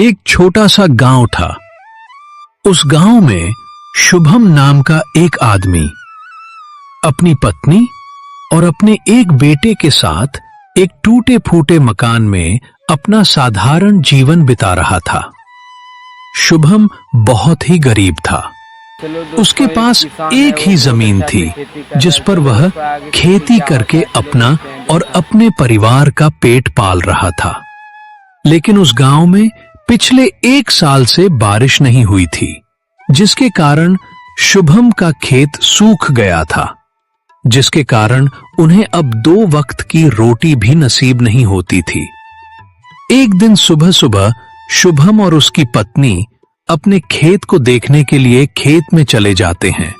एक छोटा सा गांव था। उस गांव में शुभम नाम का एक आदमी अपनी पत्नी और अपने एक बेटे के साथ एक टूटे फूटे मकान में अपना साधारण जीवन बिता रहा था। शुभम बहुत ही गरीब था। उसके पास एक ही जमीन थी जिस पर वह खेती करके अपना और अपने परिवार का पेट पाल रहा था। लेकिन उस गांव में पिछले 1 साल से बारिश नहीं हुई थी, जिसके कारण शुभम का खेत सूख गया था, जिसके कारण उन्हें अब 2 वक्त की रोटी भी नसीब नहीं होती थी। एक दिन सुबह सुबह शुभम और उसकी पत्नी अपने खेत को देखने के लिए खेत में चले जाते हैं।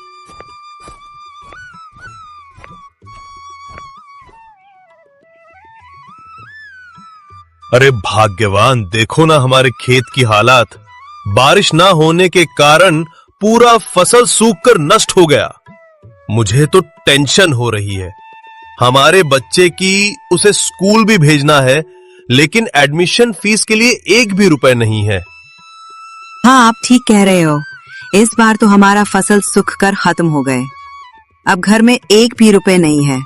अरे भाग्यवान, देखो ना हमारे खेत की हालात। बारिश ना होने के कारण पूरा फसल सूखकर नष्ट हो गया। मुझे तो टेंशन हो रही है। हमारे बच्चे की उसे स्कूल भी भेजना है, लेकिन एडमिशन फीस के लिए 1 भी रुपए नहीं है। हाँ, आप ठीक कह रहे हो। इस बार तो हमारा फसल सूख कर खत्म हो गए। अब घर में 1 भी रुपए नहीं है।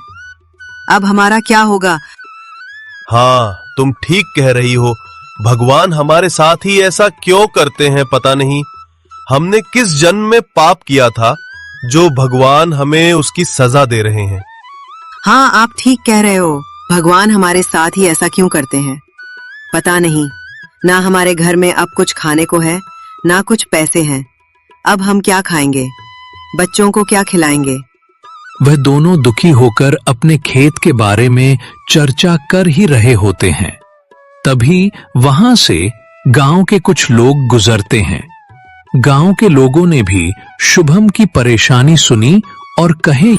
अब हमारा क्या होगा? हाँ, तुम ठीक कह रही हो। भगवान हमारे साथ ही ऐसा क्यों करते हैं पता नहीं। हमने किस जन्म में पाप किया था जो भगवान हमें उसकी सजा दे रहे हैं। हाँ, आप ठीक कह रहे हो। भगवान हमारे साथ ही ऐसा क्यों करते हैं पता नहीं। ना हमारे घर में अब कुछ खाने को है, ना कुछ पैसे हैं। अब हम क्या खाएंगे? बच्चों को क्या खिलाएंगे? वह दोनों दुखी होकर अपने खेत के बारे में चर्चा कर ही रहे होते हैं। तभी वहां से गांव के कुछ लोग गुजरते हैं। गांव के लोगों ने भी शुभम की परेशानी सुनी और कहे,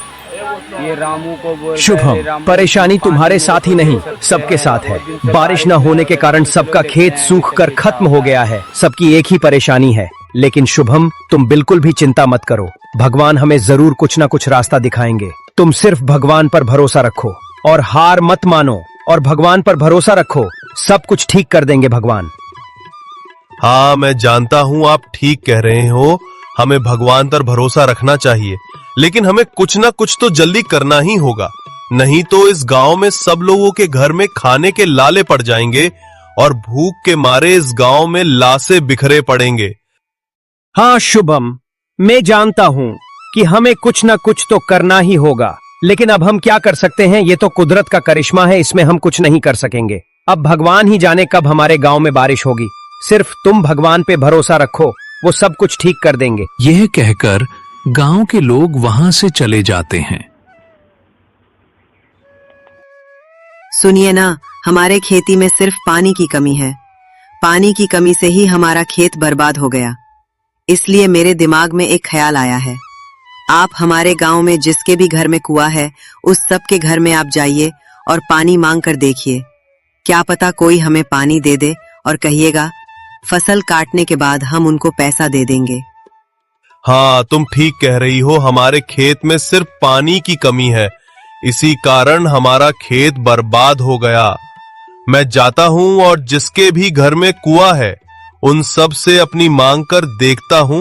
शुभम, परेशानी तुम्हारे साथ ही नहीं, सबके साथ है। बारिश न होने के कारण सबका खेत सूख कर खत्म हो गया है। सबकी एक ही परेशानी है। लेकिन शुभम, तुम बिल्कुल भी चिंता मत करो। भगवान हमें जरूर कुछ ना कुछ रास्ता दिखाएंगे। तुम सिर्फ भगवान पर भरोसा रखो और हार मत मानो, और भगवान पर भरोसा रखो। सब कुछ ठीक कर देंगे भगवान। हाँ, मैं जानता हूं आप ठीक कह रहे हो। हमें भगवान पर भरोसा रखना चाहिए, लेकिन हमें कुछ ना कुछ तो जल्दी करना ही होगा। नहीं तो इस गांव में सब लोगों के घर में खाने के लाले पड़ जाएंगे और भूख के मारे इस गांव में लाशें बिखरे पड़ेंगे। हाँ शुभम, मैं जानता हूँ कि हमें कुछ ना कुछ तो करना ही होगा, लेकिन अब हम क्या कर सकते हैं? ये तो कुदरत का करिश्मा है, इसमें हम कुछ नहीं कर सकेंगे। अब भगवान ही जाने कब हमारे गांव में बारिश होगी। सिर्फ तुम भगवान पे भरोसा रखो, वो सब कुछ ठीक कर देंगे। यह कहकर गांव के लोग वहां से चले जाते हैं। सुनिए ना, हमारे खेती में सिर्फ पानी की कमी है। पानी की कमी से ही हमारा खेत बर्बाद हो गया। इसलिए मेरे दिमाग में एक ख्याल आया है। आप हमारे गांव में जिसके भी घर में कुआं है, उस सब के घर में आप जाइए और पानी मांग कर देखिए। क्या पता कोई हमें पानी दे दे और कहिएगा फसल काटने के बाद हम उनको पैसा दे देंगे। हाँ, तुम ठीक कह रही हो। हमारे खेत में सिर्फ पानी की कमी है, इसी कारण हमारा खेत बर्बाद हो गया। मैं जाता हूं और जिसके भी घर में कुआं है उन सब से अपनी मांग कर देखता हूं।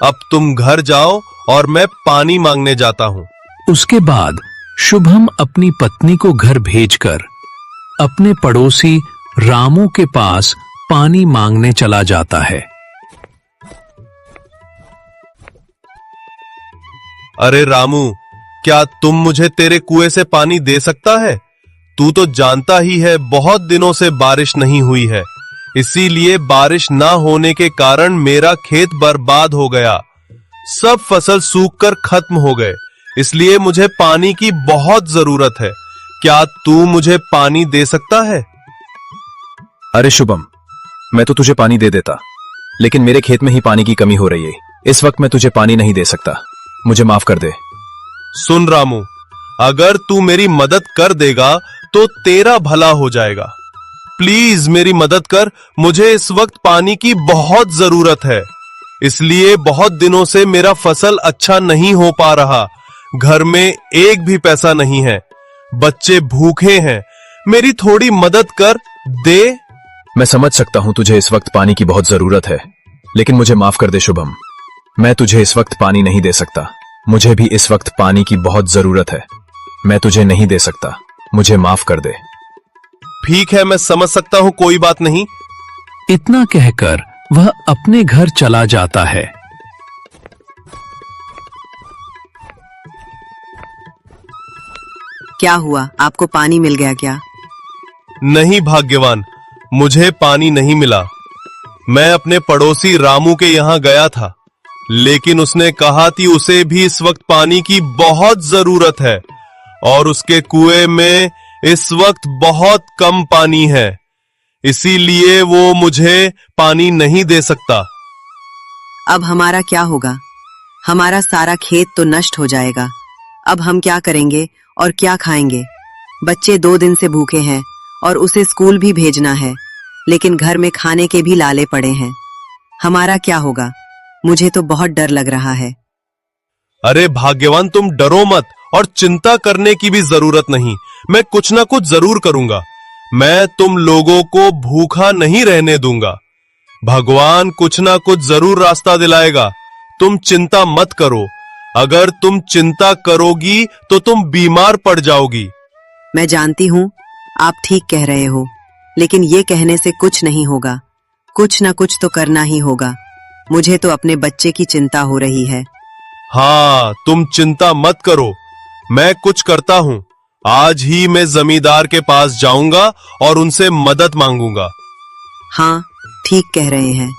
अब तुम घर जाओ और मैं पानी मांगने जाता हूं। उसके बाद शुभम अपनी पत्नी को घर भेजकर अपने पड़ोसी रामू के पास पानी मांगने चला जाता है। अरे रामू, क्या तुम मुझे तेरे कुएं से पानी दे सकता है? तू तो जानता ही है बहुत दिनों से बारिश नहीं हुई है, इसीलिए बारिश ना होने के कारण मेरा खेत बर्बाद हो गया। सब फसल सूखकर खत्म हो गए, इसलिए मुझे पानी की बहुत जरूरत है। क्या तू मुझे पानी दे सकता है? अरे शुभम, मैं तो तुझे पानी दे देता, लेकिन मेरे खेत में ही पानी की कमी हो रही है। इस वक्त मैं तुझे पानी नहीं दे सकता, मुझे माफ कर दे। सुन रामू, अगर तू मेरी मदद कर देगा तो तेरा भला हो जाएगा। प्लीज मेरी मदद कर, मुझे इस वक्त पानी की बहुत जरूरत है। इसलिए बहुत दिनों से मेरा फसल अच्छा नहीं हो पा रहा। घर में एक भी पैसा नहीं है, बच्चे भूखे हैं। मेरी थोड़ी मदद कर दे। मैं समझ सकता हूं तुझे इस वक्त पानी की बहुत जरूरत है, लेकिन मुझे माफ कर दे शुभम। मैं तुझे इस वक्त पानी नहीं दे सकता। मुझे भी इस वक्त पानी की बहुत जरूरत है। मैं तुझे नहीं दे सकता। मुझे माफ कर दे। ठीक है, मैं समझ सकता हूं, कोई बात नहीं। इतना कहकर वह अपने घर चला जाता है। क्या हुआ, आपको पानी मिल गया क्या? नहीं भाग्यवान, मुझे पानी नहीं मिला। मैं अपने पड़ोसी रामू के यहां गया था, लेकिन उसने कहा कि उसे भी इस वक्त पानी की बहुत जरूरत है और उसके कुएं में इस वक्त बहुत कम पानी है, इसीलिए वो मुझे पानी नहीं दे सकता। अब हमारा क्या होगा? हमारा सारा खेत तो नष्ट हो जाएगा। अब हम क्या करेंगे और क्या खाएंगे? बच्चे 2 दिन से भूखे हैं और उसे स्कूल भी भेजना है, लेकिन घर में खाने के भी लाले पड़े हैं। हमारा क्या होगा? मुझे तो बहुत डर लग रहा है। अरे भाग्यवान, तुम डरो मत और चिंता करने की भी जरूरत नहीं। मैं कुछ ना कुछ जरूर करूंगा। मैं तुम लोगों को भूखा नहीं रहने दूंगा। भगवान कुछ ना कुछ जरूर रास्ता दिलाएगा। तुम चिंता मत करो। अगर तुम चिंता करोगी तो तुम बीमार पड़ जाओगी। मैं जानती हूँ आप ठीक कह रहे हो, लेकिन ये कहने से कुछ नहीं होगा। कुछ ना कुछ तो करना ही होगा। मुझे तो अपने बच्चे की चिंता हो रही है। हाँ, तुम चिंता मत करो, मैं कुछ करता हूं। आज ही मैं जमींदार के पास जाऊंगा और उनसे मदद मांगूंगा। हाँ, ठीक कह रहे हैं।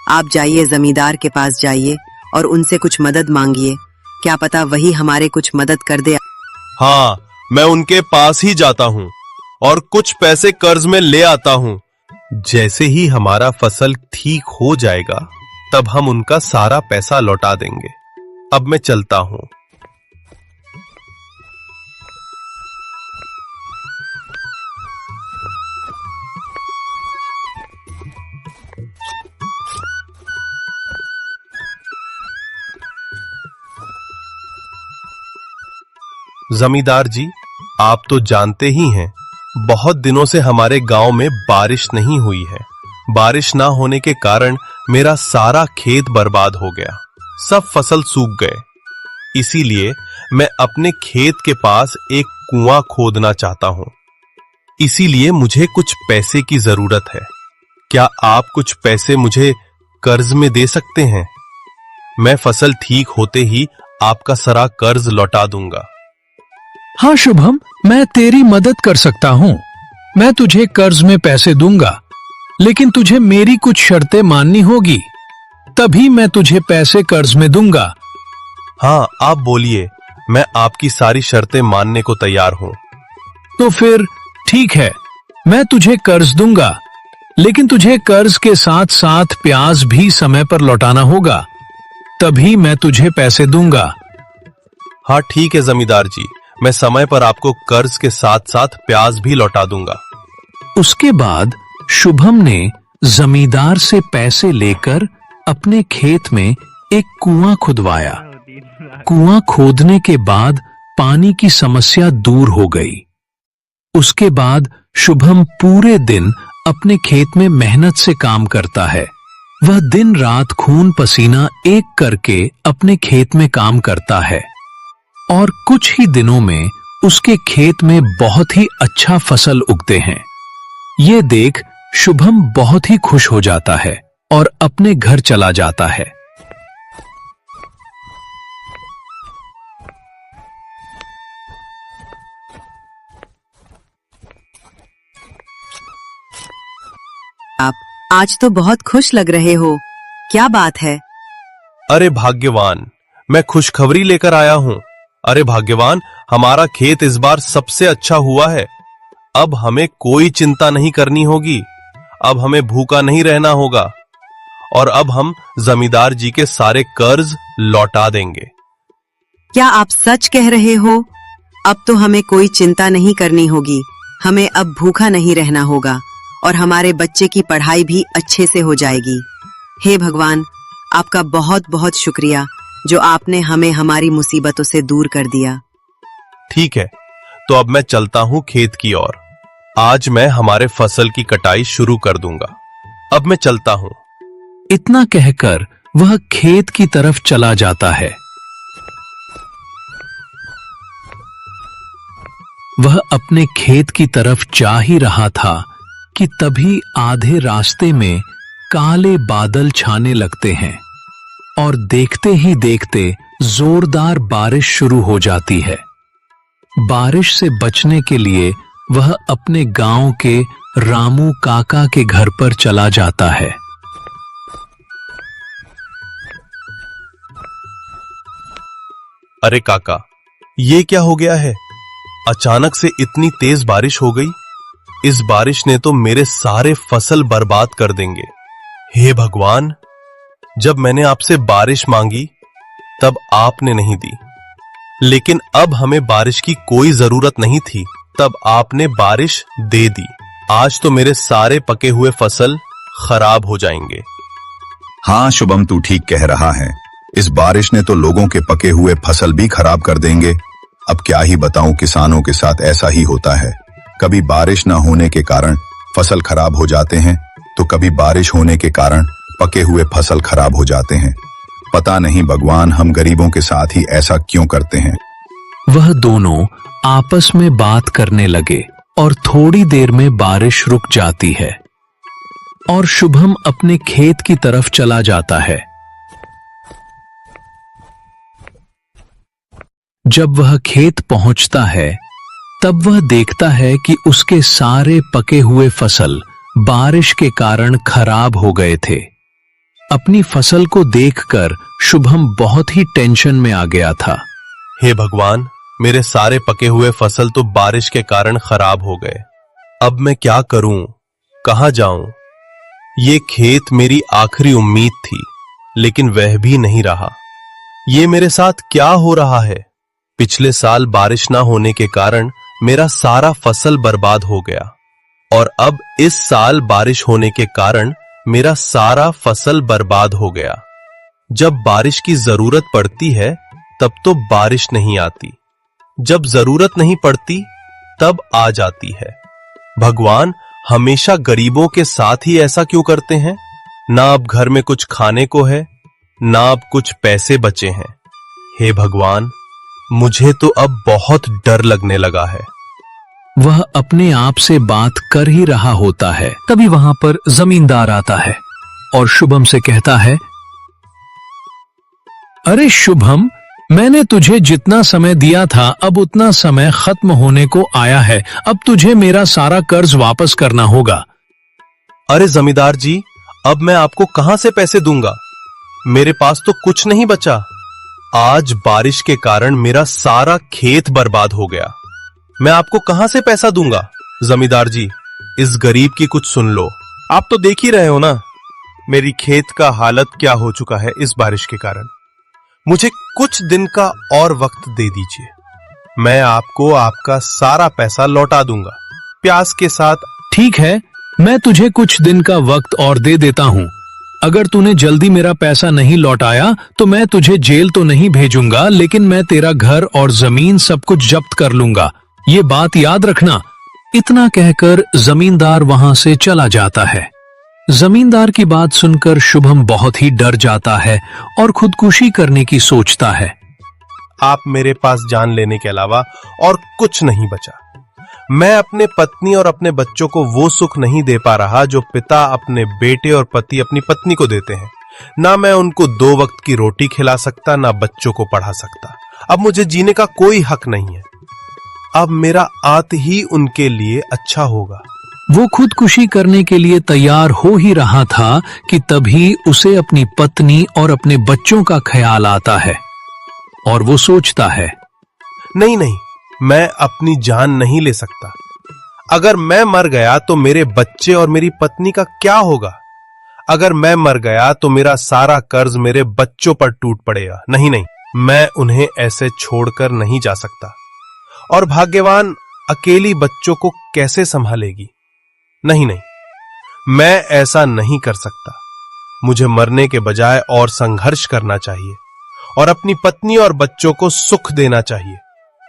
आप जाइए, जमींदार के पास जाइए और उनसे कुछ मदद मांगिए। क्या पता वही हमारे कुछ मदद कर दे। हाँ, मैं उनके पास ही जाता हूँ और कुछ पैसे कर्ज में ले आता हूँ। जैसे ही हमारा फसल ठीक हो जाएगा, तब हम उनका सारा पैसा लौटा देंगे। अब मैं चलता हूँ। जमींदार जी, आप तो जानते ही हैं, बहुत दिनों से हमारे गांव में बारिश नहीं हुई है। बारिश ना होने के कारण मेरा सारा खेत बर्बाद हो गया, सब फसल सूख गए। इसीलिए मैं अपने खेत के पास एक कुआं खोदना चाहता हूं। इसीलिए मुझे कुछ पैसे की जरूरत है। क्या आप कुछ पैसे मुझे कर्ज में दे सकते हैं? मैं फसल ठीक होते ही आपका सारा कर्ज लौटा दूंगा। हाँ शुभम, मैं तेरी मदद कर सकता हूँ। मैं तुझे कर्ज में पैसे दूंगा, लेकिन तुझे मेरी कुछ शर्तें माननी होगी, तभी मैं तुझे पैसे कर्ज में दूंगा। हाँ, आप बोलिए, मैं आपकी सारी शर्तें मानने को तैयार हूं। तो फिर ठीक है, मैं तुझे कर्ज दूंगा, लेकिन तुझे कर्ज के साथ साथ ब्याज भी समय पर लौटाना होगा, तभी मैं तुझे पैसे दूंगा। हाँ ठीक है जमींदार जी, मैं समय पर आपको कर्ज के साथ साथ ब्याज भी लौटा दूंगा। उसके बाद शुभम ने जमींदार से पैसे लेकर अपने खेत में एक कुआं खुदवाया। कुआं खोदने के बाद पानी की समस्या दूर हो गई। उसके बाद शुभम पूरे दिन अपने खेत में मेहनत से काम करता है। वह दिन रात खून पसीना एक करके अपने खेत में काम करता है और कुछ ही दिनों में उसके खेत में बहुत ही अच्छा फसल उगते हैं। ये देख शुभम बहुत ही खुश हो जाता है और अपने घर चला जाता है। आप आज तो बहुत खुश लग रहे हो, क्या बात है? अरे भाग्यवान, मैं खुशखबरी लेकर आया हूं। अरे भाग्यवान, हमारा खेत इस बार सबसे अच्छा हुआ है। अब हमें कोई चिंता नहीं करनी होगी। अब हमें भूखा नहीं रहना होगा और अब हम जमींदार जी के सारे कर्ज लौटा देंगे। क्या आप सच कह रहे हो? अब तो हमें कोई चिंता नहीं करनी होगी। हमें अब भूखा नहीं रहना होगा और हमारे बच्चे की पढ़ाई भी अच्छे से हो जाएगी। हे भगवान, आपका बहुत बहुत शुक्रिया जो आपने हमें हमारी मुसीबतों से दूर कर दिया। ठीक है, तो अब मैं चलता हूं खेत की ओर। आज मैं हमारे फसल की कटाई शुरू कर दूंगा। अब मैं चलता हूं। इतना कहकर वह खेत की तरफ चला जाता है। वह अपने खेत की तरफ जा ही रहा था कि तभी आधे रास्ते में काले बादल छाने लगते हैं और देखते ही देखते जोरदार बारिश शुरू हो जाती है। बारिश से बचने के लिए वह अपने गांव के रामू काका के घर पर चला जाता है। अरे काका, ये क्या हो गया है? अचानक से इतनी तेज बारिश हो गई। इस बारिश ने तो मेरे सारे फसल बर्बाद कर देंगे। हे भगवान, जब मैंने आपसे बारिश मांगी तब आपने नहीं दी, लेकिन अब हमें बारिश की कोई जरूरत नहीं थी, तब आपने बारिश दे दी। आज तो मेरे सारे पके हुए फसल खराब हो जाएंगे। हाँ शुभम, तू ठीक कह रहा है। इस बारिश ने तो लोगों के पके हुए फसल भी खराब कर देंगे। अब क्या ही बताऊं, किसानों के साथ ऐसा ही होता है। कभी बारिश न होने के कारण फसल खराब हो जाते हैं, तो कभी बारिश होने के कारण पके हुए फसल खराब हो जाते हैं। पता नहीं भगवान हम गरीबों के साथ ही ऐसा क्यों करते हैं। वह दोनों आपस में बात करने लगे और थोड़ी देर में बारिश रुक जाती है और शुभम अपने खेत की तरफ चला जाता है। जब वह खेत पहुंचता है तब वह देखता है कि उसके सारे पके हुए फसल बारिश के कारण खराब हो गए थे। अपनी फसल को देखकर शुभम बहुत ही टेंशन में आ गया था। हे भगवान, मेरे सारे पके हुए फसल तो बारिश के कारण खराब हो गए। अब मैं क्या करूं? कहां जाऊं? ये खेत मेरी आखिरी उम्मीद थी, लेकिन वह भी नहीं रहा। ये मेरे साथ क्या हो रहा है? पिछले साल बारिश ना होने के कारण मेरा सारा फसल बर्बाद हो गया और अब इस साल बारिश होने के कारण मेरा सारा फसल बर्बाद हो गया। जब बारिश की जरूरत पड़ती है तब तो बारिश नहीं आती, जब जरूरत नहीं पड़ती तब आ जाती है। भगवान हमेशा गरीबों के साथ ही ऐसा क्यों करते हैं? ना अब घर में कुछ खाने को है, ना अब कुछ पैसे बचे हैं। हे भगवान, मुझे तो अब बहुत डर लगने लगा है। वह अपने आप से बात कर ही रहा होता है, तभी वहां पर जमींदार आता है और शुभम से कहता है, अरे शुभम, मैंने तुझे जितना समय दिया था अब उतना समय खत्म होने को आया है। अब तुझे मेरा सारा कर्ज वापस करना होगा। अरे जमींदार जी, अब मैं आपको कहां से पैसे दूंगा? मेरे पास तो कुछ नहीं बचा। आज बारिश के कारण मेरा सारा खेत बर्बाद हो गया। मैं आपको कहां से पैसा दूंगा? जमींदार जी, इस गरीब की कुछ सुन लो। आप तो देख ही रहे हो ना मेरी खेत का हालत क्या हो चुका है इस बारिश के कारण। मुझे कुछ दिन का और वक्त दे दीजिए, मैं आपको आपका सारा पैसा लौटा दूंगा, प्यास के साथ। ठीक है, मैं तुझे कुछ दिन का वक्त और दे देता हूं। अगर तूने जल्दी मेरा पैसा नहीं लौटाया तो मैं तुझे जेल तो नहीं भेजूंगा, लेकिन मैं तेरा घर और जमीन सब कुछ जब्त कर लूंगा। ये बात याद रखना। इतना कहकर जमींदार वहां से चला जाता है। जमींदार की बात सुनकर शुभम बहुत ही डर जाता है और खुदकुशी करने की सोचता है। आप मेरे पास जान लेने के अलावा और कुछ नहीं बचा। मैं अपने पत्नी और अपने बच्चों को वो सुख नहीं दे पा रहा जो पिता अपने बेटे और पति अपनी पत्नी को देते हैं। ना मैं उनको 2 वक्त की रोटी खिला सकता, ना बच्चों को पढ़ा सकता। अब मुझे जीने का कोई हक नहीं है। अब मेरा आत ही उनके लिए अच्छा होगा। वो खुदकुशी करने के लिए तैयार हो ही रहा था कि तभी उसे अपनी पत्नी और अपने बच्चों का ख्याल आता है और वो सोचता है, नहीं नहीं, मैं अपनी जान नहीं ले सकता। अगर मैं मर गया तो मेरे बच्चे और मेरी पत्नी का क्या होगा? अगर मैं मर गया तो मेरा सारा कर्ज मेरे बच्चों पर टूट पड़ेगा। नहीं नहीं, मैं उन्हें ऐसे छोड़कर नहीं जा सकता। और भाग्यवान अकेली बच्चों को कैसे संभालेगी? नहीं नहीं, मैं ऐसा नहीं कर सकता। मुझे मरने के बजाय और संघर्ष करना चाहिए और अपनी पत्नी और बच्चों को सुख देना चाहिए।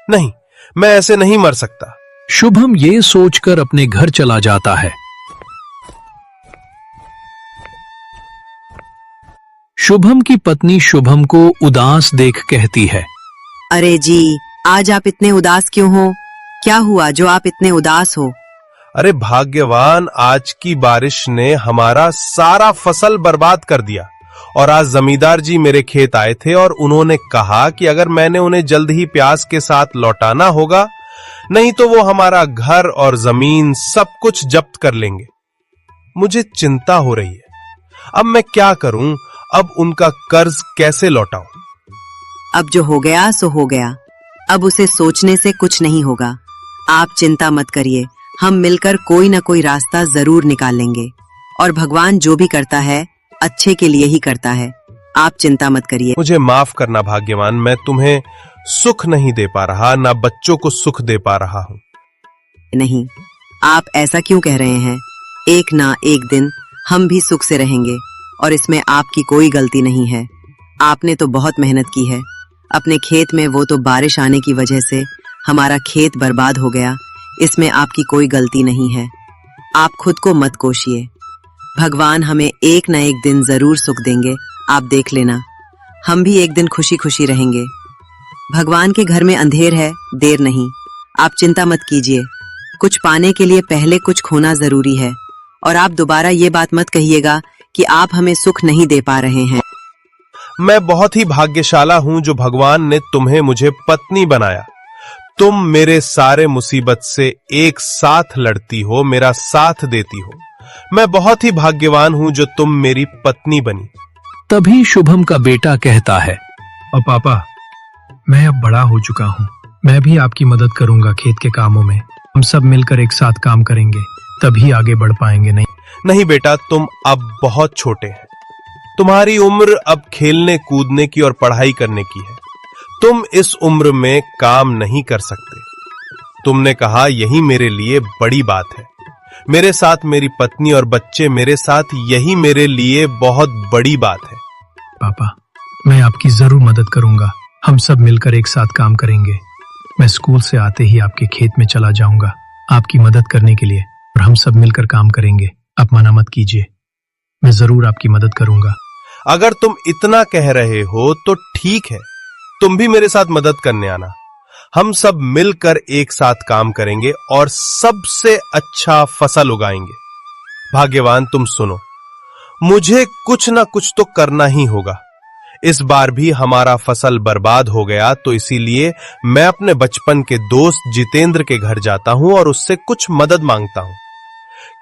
नहीं, मैं ऐसे नहीं मर सकता। शुभम ये सोचकर अपने घर चला जाता है। शुभम की पत्नी शुभम को उदास देख कहती है, अरे जी, आज आप इतने उदास क्यों हो? क्या हुआ जो आप इतने उदास हो? अरे भाग्यवान, आज की बारिश ने हमारा सारा फसल बर्बाद कर दिया। और आज जमींदार जी मेरे खेत आए थे और उन्होंने कहा कि अगर मैंने उन्हें जल्द ही प्याज के साथ लौटाना होगा, नहीं तो वो हमारा घर और जमीन सब कुछ जब्त कर लेंगे। मुझे चिंता हो रही है। अब मैं क्या करूं? अब उनका कर्ज कैसे लौटाऊं? अब जो हो गया सो हो गया। अब उसे सोचने से कुछ नहीं होगा। आप चिंता मत करिए, हम मिलकर कोई ना कोई रास्ता जरूर निकाल लेंगे। और भगवान जो भी करता है अच्छे के लिए ही करता है। आप चिंता मत करिए। मुझे माफ करना भाग्यवान, मैं तुम्हें सुख नहीं दे पा रहा, ना बच्चों को सुख दे पा रहा हूं। नहीं, आप ऐसा क्यों कह रहे हैं? एक ना एक दिन हम भी सुख से रहेंगे और इसमें आपकी कोई गलती नहीं है। आपने तो बहुत मेहनत की है अपने खेत में, वो तो बारिश आने की वजह से हमारा खेत बर्बाद हो गया। इसमें आपकी कोई गलती नहीं है। आप खुद को मत कोशिए। भगवान हमें एक न एक दिन जरूर सुख देंगे, आप देख लेना। हम भी एक दिन खुशी खुशी रहेंगे। भगवान के घर में अंधेर है, देर नहीं। आप चिंता मत कीजिए। कुछ पाने के लिए पहले कुछ खोना जरूरी है। और आप दोबारा ये बात मत कहिएगा कि आप हमें सुख नहीं दे पा रहे हैं। मैं बहुत ही भाग्यशाला हूं जो भगवान ने तुम्हें मुझे पत्नी बनाया। तुम मेरे सारे मुसीबत से एक साथ लड़ती हो, मेरा साथ देती हो। मैं बहुत ही भाग्यवान हूं जो तुम मेरी पत्नी बनी। तभी शुभम का बेटा कहता है, और पापा, मैं अब बड़ा हो चुका हूँ। मैं भी आपकी मदद करूंगा खेत के कामों में। हम सब मिलकर एक साथ काम करेंगे, तभी आगे बढ़ पाएंगे। नहीं बेटा, तुम अब बहुत छोटे हैं। तुम्हारी उम्र अब खेलने कूदने की और पढ़ाई करने की है। तुम इस उम्र में काम नहीं कर सकते। तुमने कहा, यही मेरे लिए बड़ी बात है। मेरे साथ मेरी पत्नी और बच्चे मेरे साथ, यही मेरे लिए बहुत बड़ी बात है। पापा, मैं आपकी जरूर मदद करूंगा। हम सब मिलकर एक साथ काम करेंगे। मैं स्कूल से आते ही आपके खेत में चला जाऊंगा आपकी मदद करने के लिए, और हम सब मिलकर काम करेंगे। आप मना मत कीजिए, मैं जरूर आपकी मदद करूंगा। अगर तुम इतना कह रहे हो तो ठीक है, तुम भी मेरे साथ मदद करने आना। हम सब मिलकर एक साथ काम करेंगे और सबसे अच्छा फसल उगाएंगे। भाग्यवान, तुम सुनो, मुझे कुछ ना कुछ तो करना ही होगा। इस बार भी हमारा फसल बर्बाद हो गया, तो इसीलिए मैं अपने बचपन के दोस्त जितेंद्र के घर जाता हूं और उससे कुछ मदद मांगता हूं।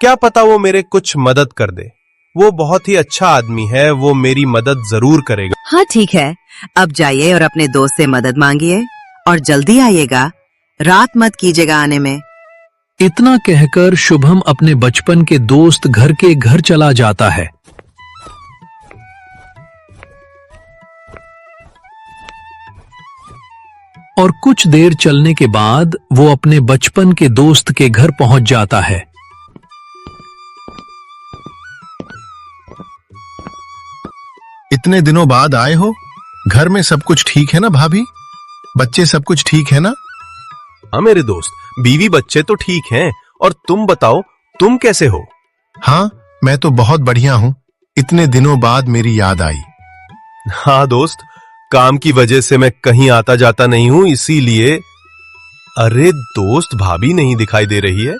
क्या पता वो मेरे कुछ मदद कर दे। वो बहुत ही अच्छा आदमी है, वो मेरी मदद जरूर करेगा। हाँ ठीक है, अब जाइए और अपने दोस्त से मदद मांगिए और जल्दी आइएगा। रात मत कीजिएगा आने में। इतना कहकर शुभम अपने बचपन के दोस्त घर के घर चला जाता है। और कुछ देर चलने के बाद वो अपने बचपन के दोस्त के घर पहुंच जाता है। इतने दिनों बाद आए हो? घर में सब कुछ ठीक है ना भाभी? बच्चे सब कुछ ठीक है ना? हाँ मेरे दोस्त, बीवी बच्चे तो ठीक हैं। और तुम बताओ, तुम कैसे हो? हाँ, मैं तो बहुत बढ़िया हूँ। इतने दिनों बाद मेरी याद आई। हाँ दोस्त, काम की वजह से मैं कहीं आता जाता नहीं हूं, इसीलिए। अरे दोस्त, भाभी नहीं दिखाई दे रही है।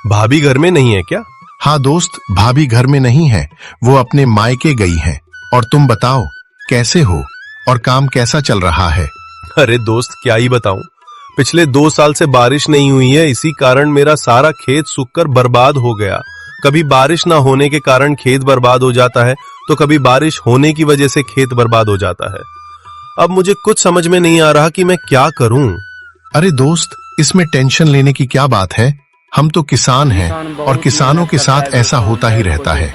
भाभी घर में नहीं है क्या? हाँ दोस्त, भाभी घर में नहीं है, वो अपने मायके गई हैं। और तुम बताओ, कैसे हो और काम कैसा चल रहा है? अरे दोस्त, क्या ही बताऊं, पिछले 2 साल से बारिश नहीं हुई है, इसी कारण मेरा सारा खेत सूखकर बर्बाद हो गया। कभी बारिश ना होने के कारण खेत बर्बाद हो जाता है, तो कभी बारिश होने की वजह से खेत बर्बाद हो जाता है। अब मुझे कुछ समझ में नहीं आ रहा कि मैं क्या करूं। अरे दोस्त, इसमें टेंशन लेने की क्या बात है? हम तो किसान हैं और किसानों के साथ ऐसा होता ही रहता है।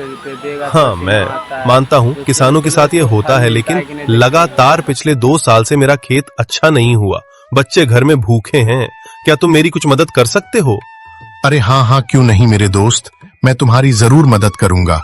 हाँ, मैं मानता हूँ किसानों के साथ ये होता है, लेकिन लगातार पिछले 2 साल से मेरा खेत अच्छा नहीं हुआ। बच्चे घर में भूखे हैं। क्या तुम मेरी कुछ मदद कर सकते हो? अरे हाँ हाँ, क्यों नहीं मेरे दोस्त, मैं तुम्हारी जरूर मदद करूंगा।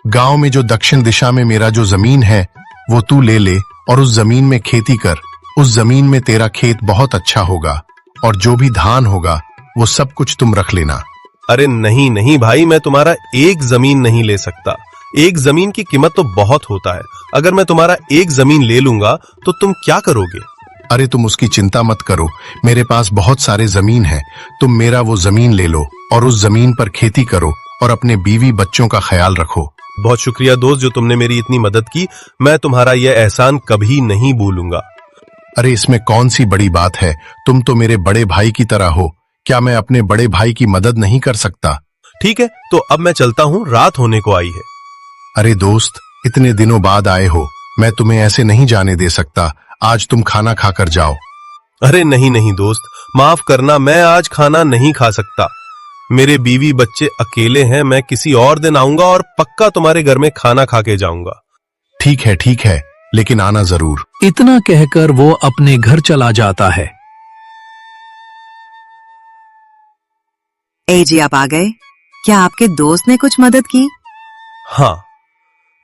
गांव में जो दक्षिण दिशा में मेरा जो जमीन है, वो तू ले ले और उस जमीन में खेती कर। उस जमीन में तेरा खेत बहुत अच्छा होगा और जो भी धान होगा वो सब कुछ तुम रख लेना। अरे नहीं नहीं भाई, मैं तुम्हारा एक जमीन नहीं ले सकता। एक जमीन की कीमत तो बहुत होता है। अगर मैं तुम्हारा एक जमीन ले लूंगा तो तुम क्या करोगे? अरे तुम उसकी चिंता मत करो, मेरे पास बहुत सारे जमीन है। तुम मेरा वो जमीन ले लो और उस जमीन पर खेती करो और अपने बीवी बच्चों का ख्याल रखो। बहुत शुक्रिया दोस्त, जो तुमने मेरी इतनी मदद की। मैं तुम्हारा यह एहसान कभी नहीं भूलूंगा। अरे इसमें कौन सी बड़ी बात है, तुम तो मेरे बड़े भाई की तरह हो। क्या मैं अपने बड़े भाई की मदद नहीं कर सकता? ठीक है, तो अब मैं चलता हूँ, रात होने को आई है। अरे दोस्त, इतने दिनों बाद आए हो, मैं तुम्हें ऐसे नहीं जाने दे सकता। आज तुम खाना खाकर जाओ। अरे नहीं नहीं दोस्त, माफ करना, मैं आज खाना नहीं खा सकता। मेरे बीवी बच्चे अकेले हैं। मैं किसी और दिन आऊंगा और पक्का तुम्हारे घर में खाना खा के जाऊंगा। ठीक है, लेकिन आना जरूर। इतना कहकर वो अपने घर चला जाता है। ए जी, आप आ गए? क्या आपके दोस्त ने कुछ मदद की? हाँ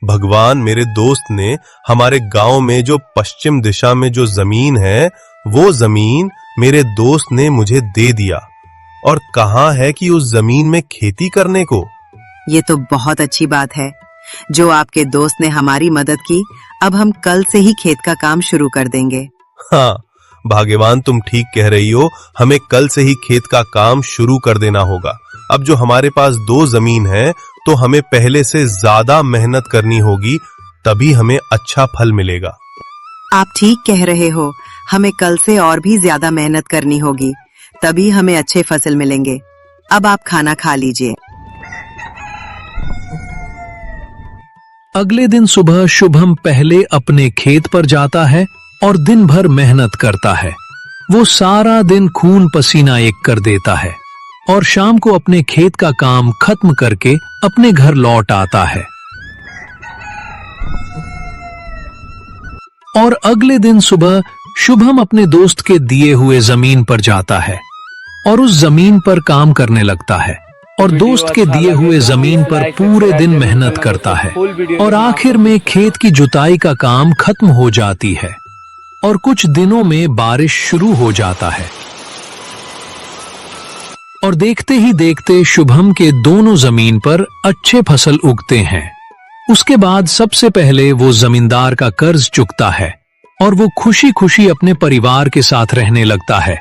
भगवान, मेरे दोस्त ने हमारे गांव में जो पश्चिम दिशा में जो जमीन है, वो जमीन मेरे दोस्त ने मुझे दे दिया। और कहाँ है कि उस जमीन में खेती करने को। ये तो बहुत अच्छी बात है। जो आपके दोस्त ने हमारी मदद की, अब हम कल से ही खेत का काम शुरू कर देंगे। हाँ भाग्यवान, तुम ठीक कह रही हो। हमें कल से ही खेत का काम शुरू कर देना होगा। अब जो हमारे पास 2 जमीन है, तो हमें पहले से ज्यादा मेहनत करनी होगी, तभी हमें अच्छा फल मिलेगा। आप ठीक कह रहे हो, हमें कल से और भी ज्यादा मेहनत करनी होगी, तभी हमें अच्छे फसल मिलेंगे। अब आप खाना खा लीजिए। अगले दिन सुबह शुभम पहले अपने खेत पर जाता है और दिन भर मेहनत करता है। वो सारा दिन खून पसीना एक कर देता है और शाम को अपने खेत का काम खत्म करके अपने घर लौट आता है। और अगले दिन सुबह शुभम अपने दोस्त के दिए हुए जमीन पर जाता है और उस जमीन पर काम करने लगता है और दोस्त के दिए हुए जमीन पर पूरे दिन मेहनत करता है और आखिर में खेत की जुताई का काम खत्म हो जाती है और कुछ दिनों में बारिश शुरू हो जाता है। और देखते ही देखते शुभम के दोनों जमीन पर अच्छे फसल उगते हैं। उसके बाद सबसे पहले वो जमींदार का कर्ज चुकता है और वो खुशी खुशी अपने परिवार के साथ रहने लगता है।